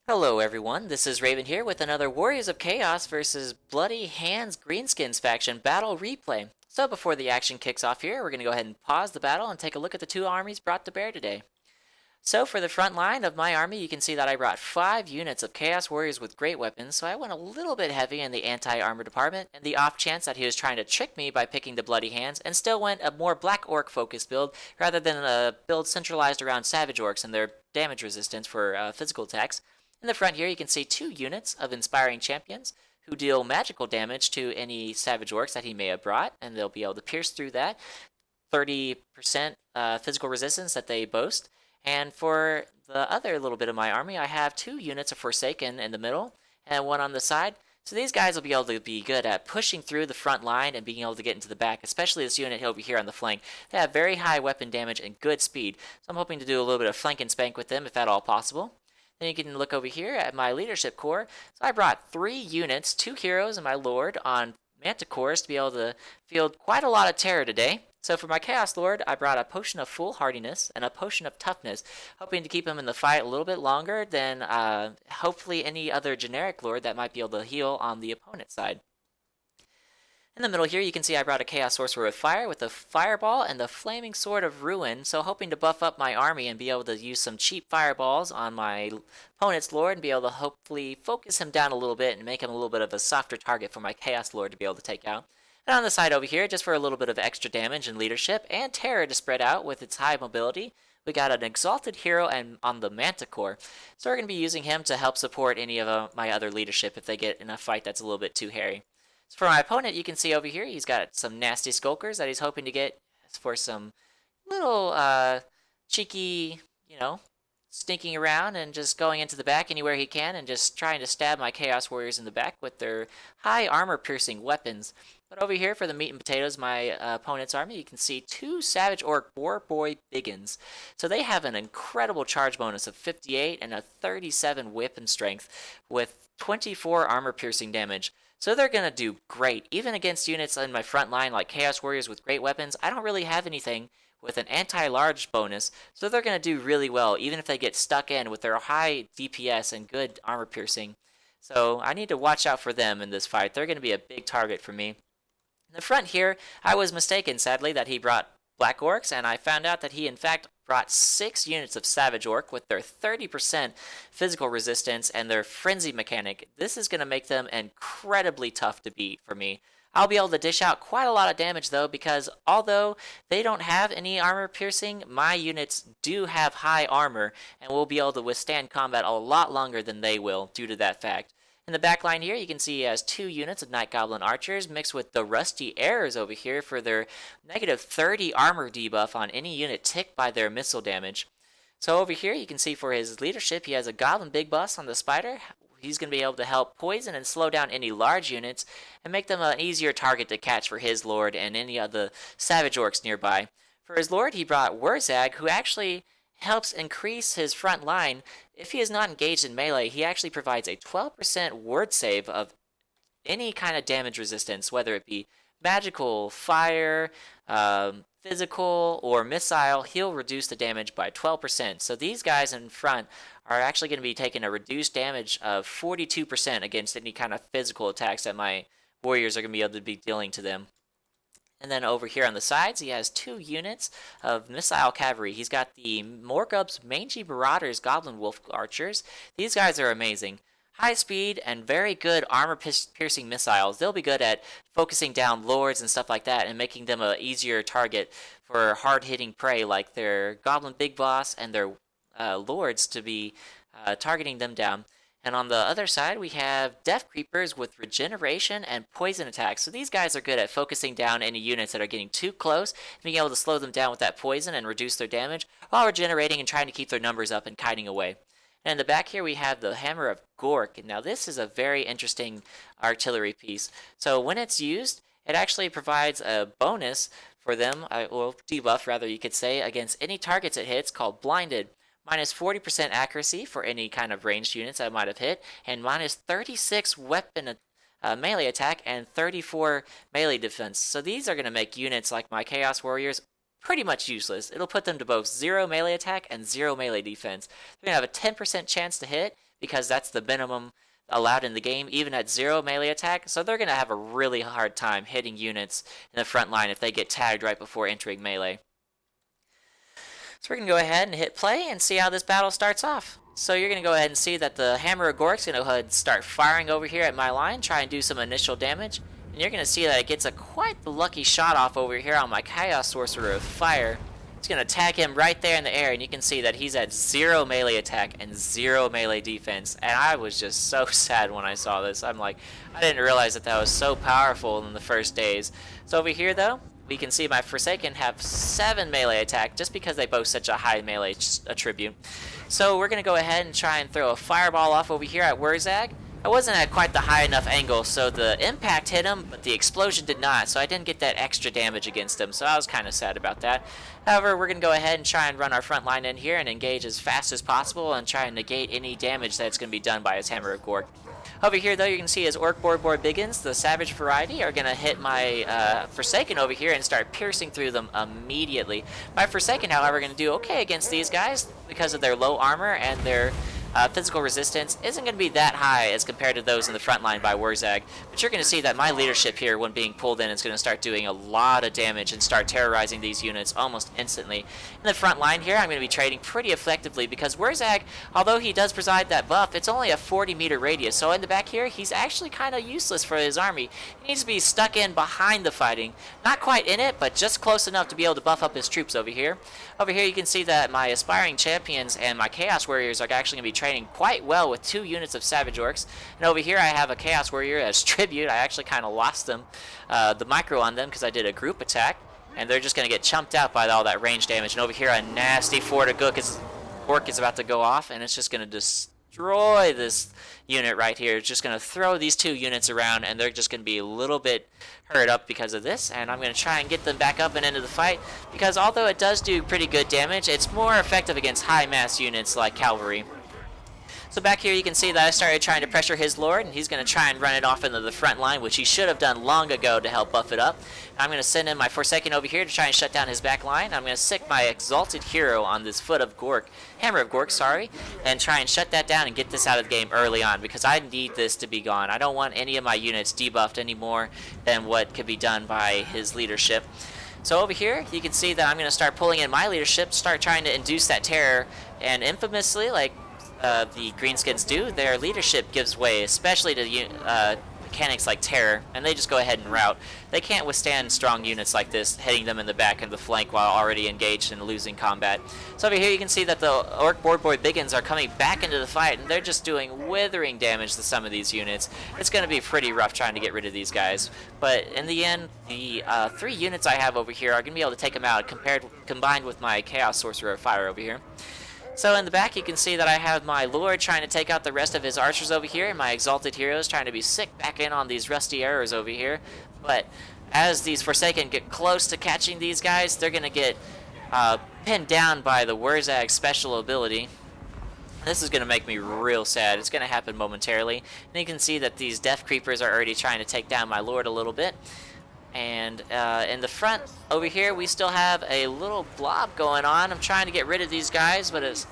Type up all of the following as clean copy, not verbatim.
Hello everyone, this is Raven here with another Warriors of Chaos versus Bloody Hands Greenskins faction battle replay. So before the action kicks off here, we're going to go ahead and pause the battle and take a look at the two armies brought to bear today. So for the front line of my army, you can see that I brought 5 units of Chaos Warriors with great weapons, so I went a little bit heavy in the anti-armor department, and the off chance that he was trying to trick me by picking the Bloody Hands, and still went a more Black Orc focused build, rather than a build centralized around Savage Orcs and their damage resistance for physical attacks. In the front here, you can see 2 units of Inspiring Champions who deal magical damage to any Savage Orcs that he may have brought, and they'll be able to pierce through that 30% physical resistance that they boast. And for the other little bit of my army, I have 2 units of Forsaken in the middle and 1 on the side. So these guys will be able to be good at pushing through the front line and being able to get into the back, especially this unit over here on the flank. They have very high weapon damage and good speed, so I'm hoping to do a little bit of flank and spank with them if at all possible. Then you can look over here at my leadership core. So I brought 3 units, 2 heroes and my lord on Manticores to be able to field quite a lot of terror today. So for my Chaos Lord, I brought a potion of foolhardiness and a potion of toughness, hoping to keep him in the fight a little bit longer than hopefully any other generic lord that might be able to heal on the opponent's side. In the middle here, you can see I brought a Chaos Sorcerer with Fire with the Fireball and the Flaming Sword of Ruin, so hoping to buff up my army and be able to use some cheap fireballs on my opponent's Lord and be able to hopefully focus him down a little bit and make him a little bit of a softer target for my Chaos Lord to be able to take out. And on the side over here, just for a little bit of extra damage and leadership and terror to spread out with its high mobility, we got an Exalted Hero and on the Manticore. So we're going to be using him to help support any of my other leadership if they get in a fight that's a little bit too hairy. So for my opponent, you can see over here, he's got some nasty skulkers that he's hoping to get for some little cheeky, sneaking around and just going into the back anywhere he can and just trying to stab my Chaos Warriors in the back with their high armor-piercing weapons. But over here for the meat and potatoes, my opponent's army, you can see 2 Savage Orc Boar Boy Biggins. So they have an incredible charge bonus of 58 and a 37 whip and strength with 24 armor-piercing damage. So they're going to do great. Even against units in my front line like Chaos Warriors with great weapons, I don't really have anything with an anti-large bonus, so they're going to do really well, even if they get stuck in with their high DPS and good armor piercing. So I need to watch out for them in this fight. They're going to be a big target for me. In the front here, I was mistaken, sadly, that he brought Black Orcs, and I found out that he, in fact, brought 6 units of Savage Orc with their 30% physical resistance and their Frenzy mechanic. This is going to make them incredibly tough to beat for me. I'll be able to dish out quite a lot of damage though, because although they don't have any armor piercing, my units do have high armor and will be able to withstand combat a lot longer than they will due to that fact. In the back line here, you can see he has 2 units of Night Goblin Archers mixed with the Rusty Arrows over here for their negative 30 armor debuff on any unit ticked by their missile damage. So over here, you can see for his leadership, he has a Goblin Big Boss on the Spider. He's going to be able to help poison and slow down any large units and make them an easier target to catch for his Lord and any of the Savage Orcs nearby. For his Lord, he brought Wurzag, who actually helps increase his front line. If he is not engaged in melee, he actually provides a 12% word save of any kind of damage resistance, whether it be magical, fire, physical, or missile. He'll reduce the damage by 12%. So these guys in front are actually going to be taking a reduced damage of 42% against any kind of physical attacks that my warriors are going to be able to be dealing to them. And then over here on the sides, he has 2 units of Missile Cavalry. He's got the Morgub's Mangy Marauders Goblin Wolf Archers. These guys are amazing. High speed and very good armor-piercing missiles. They'll be good at focusing down lords and stuff like that and making them an easier target for hard-hitting prey like their Goblin Big Boss and their lords to be targeting them down. And on the other side, we have Death Creepers with regeneration and poison attacks. So these guys are good at focusing down any units that are getting too close, being able to slow them down with that poison and reduce their damage, while regenerating and trying to keep their numbers up and kiting away. And in the back here, we have the Hammer of Gork. Now this is a very interesting artillery piece. So when it's used, it actually provides a bonus for them, or debuff rather you could say, against any targets it hits called Blinded. Minus 40% accuracy for any kind of ranged units that might have hit, and minus 36 weapon melee attack and 34 melee defense. So these are going to make units like my Chaos Warriors pretty much useless. It'll put them to both 0 melee attack and 0 melee defense. They're going to have a 10% chance to hit, because that's the minimum allowed in the game, even at 0 melee attack. So they're going to have a really hard time hitting units in the front line if they get tagged right before entering melee. So we're going to go ahead and hit play and see how this battle starts off. So you're going to go ahead and see that the Hammer of Gork's going to go ahead and start firing over here at my line, try and do some initial damage. And you're going to see that it gets a quite the lucky shot off over here on my Chaos Sorcerer with fire. It's going to tag him right there in the air, and you can see that he's at 0 melee attack and 0 melee defense. And I was just so sad when I saw this. I'm like, I didn't realize that that was so powerful in the first days. So over here, though, we can see my Forsaken have 7 melee attack just because they boast such a high melee attribute. So we're going to go ahead and try and throw a fireball off over here at Wurzag. I wasn't at quite the high enough angle, so the impact hit him, but the explosion did not, so I didn't get that extra damage against him, so I was kind of sad about that. However, we're going to go ahead and try and run our front line in here and engage as fast as possible and try and negate any damage that's going to be done by his Hammer of Gork. Over here, though, you can see his Orc Board Biggins, the Savage variety, are going to hit my Forsaken over here and start piercing through them immediately. My Forsaken, however, are going to do okay against these guys because of their low armor and their physical resistance isn't going to be that high as compared to those in the front line by Wurzag. But you're going to see that my leadership here, when being pulled in, is going to start doing a lot of damage and start terrorizing these units almost instantly. In the front line here, I'm going to be trading pretty effectively because Wurzag, although he does preside that buff, it's only a 40-meter radius. So in the back here, he's actually kind of useless for his army. He needs to be stuck in behind the fighting. Not quite in it, but just close enough to be able to buff up his troops over here. Over here, you can see that my Aspiring Champions and my Chaos Warriors are actually going to be trading quite well with 2 units of Savage Orcs. And over here I have a Chaos Warrior as tribute. I actually kind of lost them, the micro on them, because I did a group attack. And they're just going to get chumped out by all that range damage. And over here a nasty Fort of Gork is about to go off, and it's just going to destroy this unit right here. It's just going to throw these 2 units around, and they're just going to be a little bit hurt up because of this. And I'm going to try and get them back up and into the fight, because although it does do pretty good damage, it's more effective against high mass units like cavalry. So back here you can see that I started trying to pressure his Lord, and he's going to try and run it off into the front line, which he should have done long ago to help buff it up. I'm going to send in my Forsaken over here to try and shut down his back line. I'm going to sick my Exalted Hero on this Hammer of Gork, sorry, and try and shut that down and get this out of the game early on, because I need this to be gone. I don't want any of my units debuffed any more than what could be done by his leadership. So over here, you can see that I'm going to start pulling in my leadership, start trying to induce that terror, and infamously, like the Greenskins do, their leadership gives way, especially to mechanics like terror, and they just go ahead and rout. They can't withstand strong units like this, hitting them in the back and the flank while already engaged in losing combat. So over here you can see that the Orc Board Biggins are coming back into the fight, and they're just doing withering damage to some of these units. It's going to be pretty rough trying to get rid of these guys, but in the end, the 3 units I have over here are going to be able to take them out, combined with my Chaos Sorcerer of Fire over here. So in the back you can see that I have my Lord trying to take out the rest of his archers over here, and my Exalted Heroes trying to be sick back in on these rusty arrows over here. But as these Forsaken get close to catching these guys, they're going to get pinned down by the Wurzag special ability. This is going to make me real sad. It's going to happen momentarily. And you can see that these Death Creepers are already trying to take down my Lord a little bit. And in the front over here, we still have a little blob going on. I'm trying to get rid of these guys, but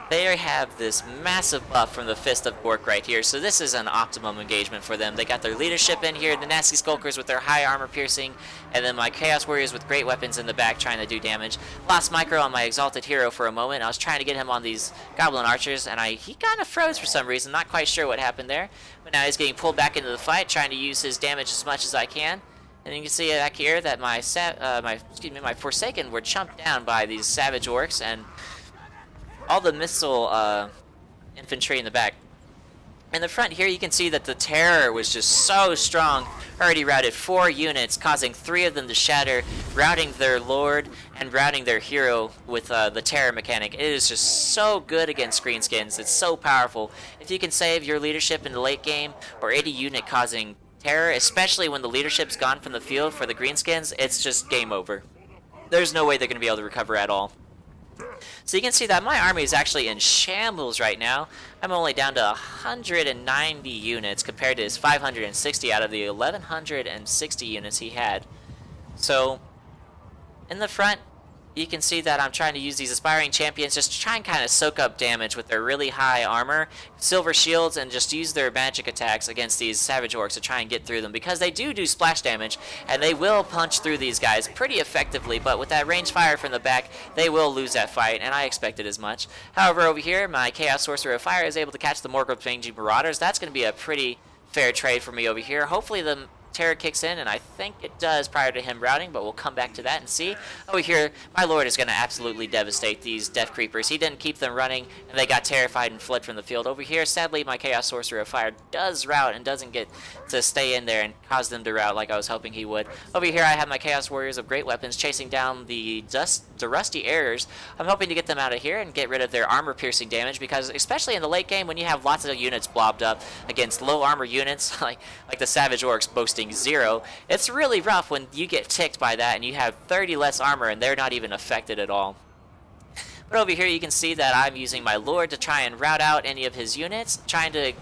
they have this massive buff from the Fist of Gork right here. So this is an optimum engagement for them. They got their leadership in here, the Nasty Skulkers with their high armor piercing, and then my Chaos Warriors with great weapons in the back trying to do damage. Lost micro on my Exalted Hero for a moment. I was trying to get him on these Goblin Archers, and he kind of froze for some reason. Not quite sure what happened there. But now he's getting pulled back into the fight, trying to use his damage as much as I can. And you can see back here that my Forsaken were chumped down by these Savage Orcs and all the missile infantry in the back. In the front here, you can see that the terror was just so strong. Already routed 4 units, causing 3 of them to shatter, routing their Lord and routing their hero with the terror mechanic. It is just so good against Greenskins. It's so powerful. If you can save your leadership in the late game, or any unit causing terror, especially when the leadership's gone from the field for the Greenskins, it's just game over. There's no way they're going to be able to recover at all. So you can see that my army is actually in shambles right now. I'm only down to 190 units compared to his 560 out of the 1160 units he had. So in the front, you can see that I'm trying to use these aspiring champions just to try and kind of soak up damage with their really high armor, silver shields, and just use their magic attacks against these savage orcs to try and get through them, because they do splash damage and they will punch through these guys pretty effectively, but with that range fire from the back they will lose that fight, and I expected as much. However, over here my Chaos Sorcerer of Fire is able to catch the Morgul's Mangy Marauders. That's going to be a pretty fair trade for me over here. Hopefully the terror kicks in, and I think it does prior to him routing, but we'll come back to that and see. Over here, my lord is going to absolutely devastate these Death Creepers. He didn't keep them running, and they got terrified and fled from the field. Over here, sadly, my Chaos Sorcerer of Fire does route and doesn't get to stay in there and cause them to rout like I was hoping he would. Over here, I have my Chaos Warriors of Great Weapons chasing down the Rusty Arrors. I'm hoping to get them out of here and get rid of their armor-piercing damage, because especially in the late game when you have lots of units blobbed up against low armor units, like the Savage Orcs boasting 0, it's really rough when you get ticked by that and you have 30 less armor and they're not even affected at all. But over here you can see that I'm using my Lord to try and rout out any of his units, trying to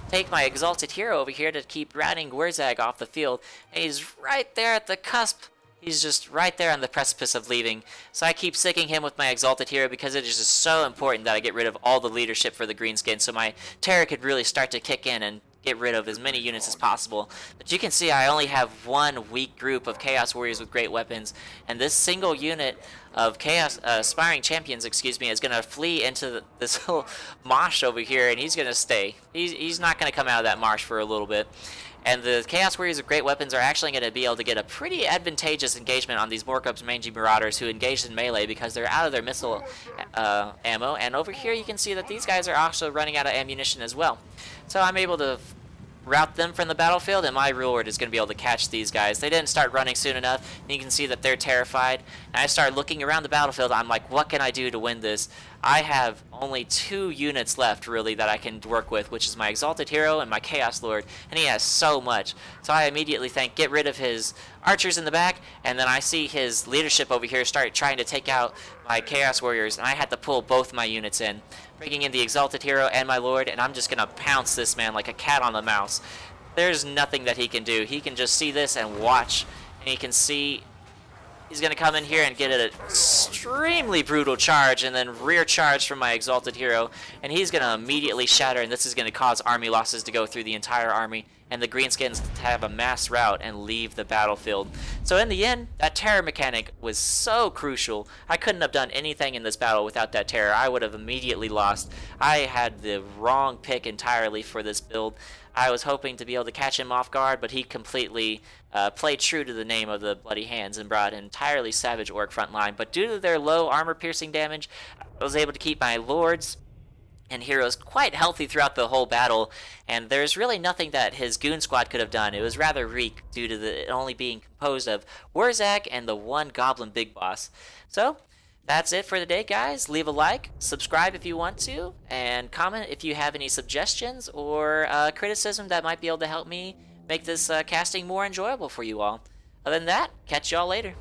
take my Exalted Hero over here to keep routing Wurzag off the field, and he's right there at the cusp. He's just right there on the precipice of leaving, so I keep sicking him with my Exalted Hero because it is just so important that I get rid of all the leadership for the Greenskin so my Terror could really start to kick in and get rid of as many units as possible. But you can see I only have one weak group of Chaos Warriors with great weapons, and this single unit of Chaos Aspiring Champions, excuse me, is going to flee into this little mosh over here, and he's going to stay. He's not going to come out of that marsh for a little bit. And the Chaos Warriors with great weapons are actually going to be able to get a pretty advantageous engagement on these Morgul's Mangy Marauders who engaged in melee because they're out of their missile ammo. And over here you can see that these guys are also running out of ammunition as well. So I'm able to rout them from the battlefield, and my Lord is going to be able to catch these guys. They didn't start running soon enough, and you can see that they're terrified. And I start looking around the battlefield. I'm like, what can I do to win this? I have only 2 units left, really, that I can work with, which is my Exalted Hero and my Chaos Lord, and he has so much. So I immediately think, get rid of his archers in the back, and then I see his leadership over here start trying to take out my Chaos Warriors, and I had to pull both my units in, bringing in the Exalted Hero and my Lord, and I'm just going to pounce this man like a cat on the mouse. There's nothing that he can do. He can just see this and watch, and he can see he's going to come in here and get an extremely brutal charge and then rear charge from my Exalted Hero, and he's going to immediately shatter, and this is going to cause army losses to go through the entire army, and the Greenskins to have a mass rout and leave the battlefield. So in the end, that terror mechanic was so crucial. I couldn't have done anything in this battle without that terror. I would have immediately lost. I had the wrong pick entirely for this build. I was hoping to be able to catch him off guard, but he completely played true to the name of the Bloody Hands and brought an entirely savage orc front line. But due to their low armor-piercing damage, I was able to keep my lords and heroes quite healthy throughout the whole battle, and there's really nothing that his goon squad could have done. It was rather weak due to it only being composed of Wurzag and the one goblin big boss. So that's it for the day, guys. Leave a like, subscribe if you want to, and comment if you have any suggestions or criticism that might be able to help me make this casting more enjoyable for you all. Other than that, catch y'all later.